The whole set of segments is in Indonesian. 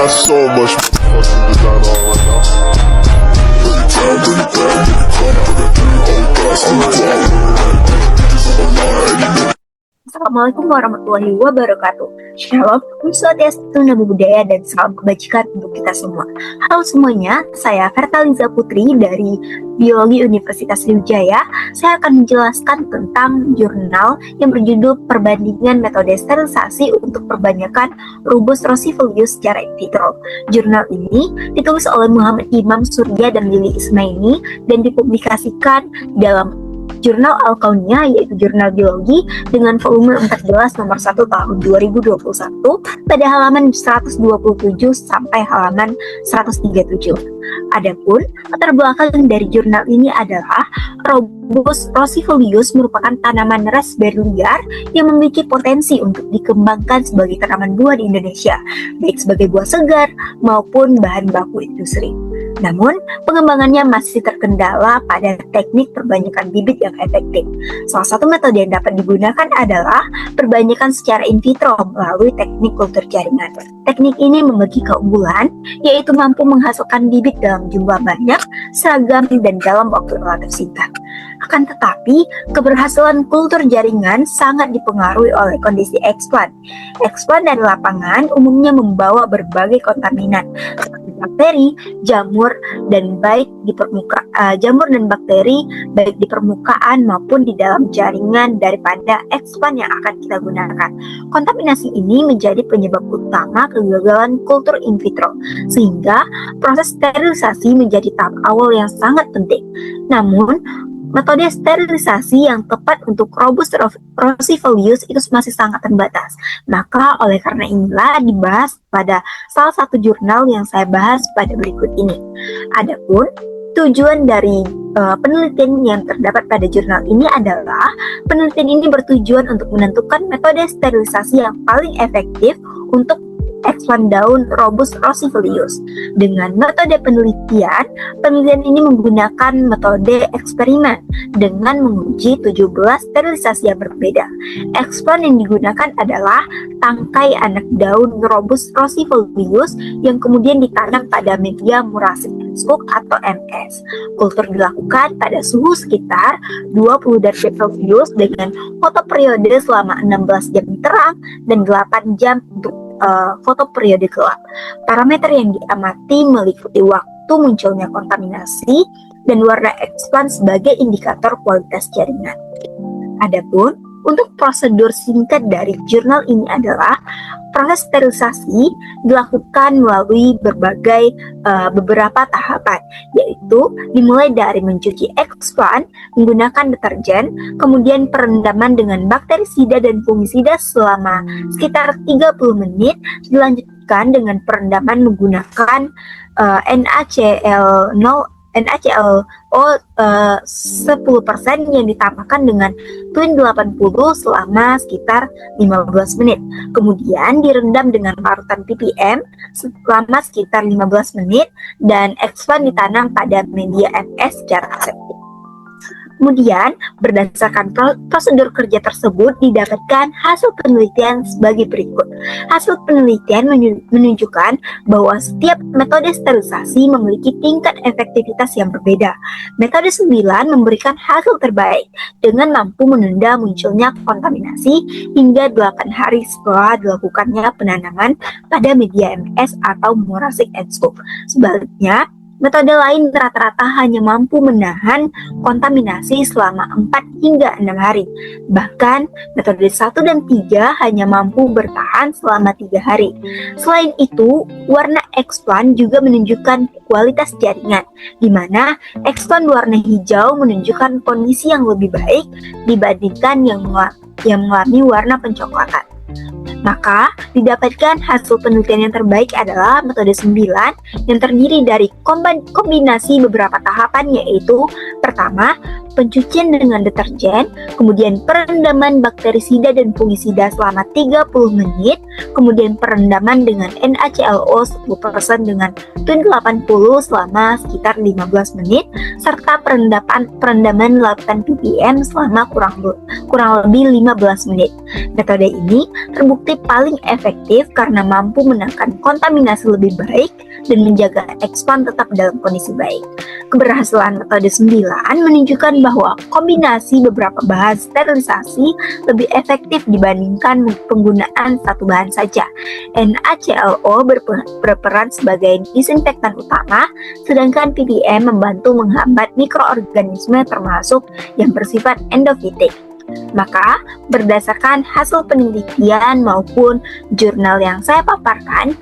got so much fucking design on right now. Assalamualaikum warahmatullahi wabarakatuh. Shalom, Om Swastiastu, Namo Buddhaya, dan salam kebajikan untuk kita semua. Halo semuanya, saya Vertaliza Putri dari Biologi Universitas Sriwijaya. Saya akan menjelaskan tentang jurnal yang berjudul Perbandingan Metode Sterilisasi untuk Perbanyakan Rubus rossifolius secara in vitro. Jurnal ini ditulis oleh Muhammad Imam Surya dan Lili Ismaini dan dipublikasikan dalam Jurnal Al-Kauniyah, yaitu jurnal biologi dengan volume 14 nomor 1 tahun 2021 pada halaman 127 sampai halaman 137. Adapun latar belakang dari jurnal ini adalah Rubus rossifolius merupakan tanaman raspberry liar yang memiliki potensi untuk dikembangkan sebagai tanaman buah di Indonesia, baik sebagai buah segar maupun bahan baku industri. Namun, pengembangannya masih terkendala pada teknik perbanyakan bibit yang efektif. Salah satu metode yang dapat digunakan adalah perbanyakan secara in vitro melalui teknik kultur jaringan. Teknik ini memiliki keunggulan, yaitu mampu menghasilkan bibit dalam jumlah banyak, seragam, dan dalam waktu relatif singkat. Akan tetapi, keberhasilan kultur jaringan sangat dipengaruhi oleh kondisi eksplan. Eksplan dari lapangan umumnya membawa berbagai kontaminan, bakteri, jamur dan bakteri baik di permukaan maupun di dalam jaringan daripada eksplan yang akan kita gunakan. Kontaminasi ini menjadi penyebab utama kegagalan kultur in vitro, sehingga proses sterilisasi menjadi tahap awal yang sangat penting. Namun, metode sterilisasi yang tepat untuk Rubus rossifolius itu masih sangat terbatas. Maka oleh karena inilah dibahas pada salah satu jurnal yang saya bahas pada berikut ini. Adapun tujuan dari penelitian yang terdapat pada jurnal ini adalah penelitian ini bertujuan untuk menentukan metode sterilisasi yang paling efektif untuk eksplan daun Rubus rossifolius. Dengan metode penelitian ini menggunakan metode eksperimen dengan menguji 17 sterilisasi yang berbeda. Eksplan yang digunakan adalah tangkai anak daun Rubus rossifolius yang kemudian ditanam pada media Muracid Enskog atau MS. Kultur dilakukan pada suhu sekitar 20 derajat Celcius dengan fotoperiode selama 16 jam terang dan 8 jam untuk foto periode gelap. Parameter yang diamati meliputi waktu munculnya kontaminasi dan warna eksplan sebagai indikator kualitas jaringan. Adapun untuk prosedur singkat dari jurnal ini adalah proses sterilisasi dilakukan melalui beberapa tahapan, yaitu dimulai dari mencuci eksplan menggunakan deterjen, kemudian perendaman dengan bakterisida dan fungisida selama sekitar 30 menit, dilanjutkan dengan perendaman menggunakan NaClO 10% yang ditambahkan dengan Twin 80 selama sekitar 15 menit. Kemudian direndam dengan larutan ppm selama sekitar 15 menit dan eksplan ditanam pada media MS secara aseptik. Kemudian, berdasarkan prosedur kerja tersebut didapatkan hasil penelitian sebagai berikut. Hasil penelitian menunjukkan bahwa setiap metode sterilisasi memiliki tingkat efektivitas yang berbeda. Metode 9 memberikan hasil terbaik dengan mampu menunda munculnya kontaminasi hingga 8 hari setelah dilakukannya penanaman pada media MS atau Muracid Enskog. Sebaliknya, metode lain rata-rata hanya mampu menahan kontaminasi selama 4 hingga 6 hari. Bahkan, metode 1 dan 3 hanya mampu bertahan selama 3 hari. Selain itu, warna eksplan juga menunjukkan kualitas jaringan, di mana eksplan warna hijau menunjukkan kondisi yang lebih baik dibandingkan yang mengalami warna pencoklatan. Maka, didapatkan hasil penelitian yang terbaik adalah metode 9 yang terdiri dari kombinasi beberapa tahapan, yaitu pertama, pencucian dengan deterjen, kemudian perendaman bakterisida dan fungisida selama 30 menit, kemudian perendaman dengan NaClO 10% dengan Twin 80 selama sekitar 15 menit, serta perendaman larutan ppm selama kurang lebih 15 menit. Metode ini terbukti paling efektif karena mampu menekan kontaminasi lebih baik dan menjaga expand tetap dalam kondisi baik. Keberhasilan metode 9 menunjukkan bahwa kombinasi beberapa bahan sterilisasi lebih efektif dibandingkan penggunaan satu bahan saja. NaClO berperan sebagai disinfektan utama, sedangkan ppm membantu menghambat mikroorganisme termasuk yang bersifat endofitik. Maka, berdasarkan hasil penelitian maupun jurnal yang saya paparkan,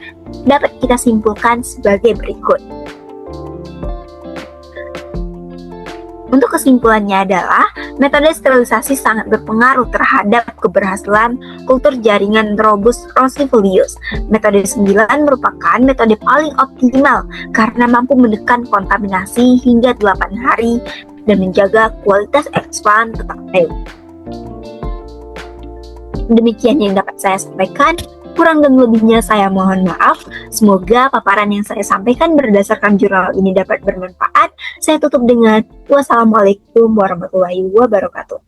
dapat kita simpulkan sebagai berikut. Untuk kesimpulannya adalah, metode sterilisasi sangat berpengaruh terhadap keberhasilan kultur jaringan Robust rossifolius. Metode 9 merupakan metode paling optimal karena mampu menekan kontaminasi hingga 8 hari dan menjaga kualitas expand tetap baik. Demikian yang dapat saya sampaikan. Kurang dan lebihnya saya mohon maaf. Semoga paparan yang saya sampaikan berdasarkan jurnal ini dapat bermanfaat. Saya tutup dengan wassalamualaikum warahmatullahi wabarakatuh.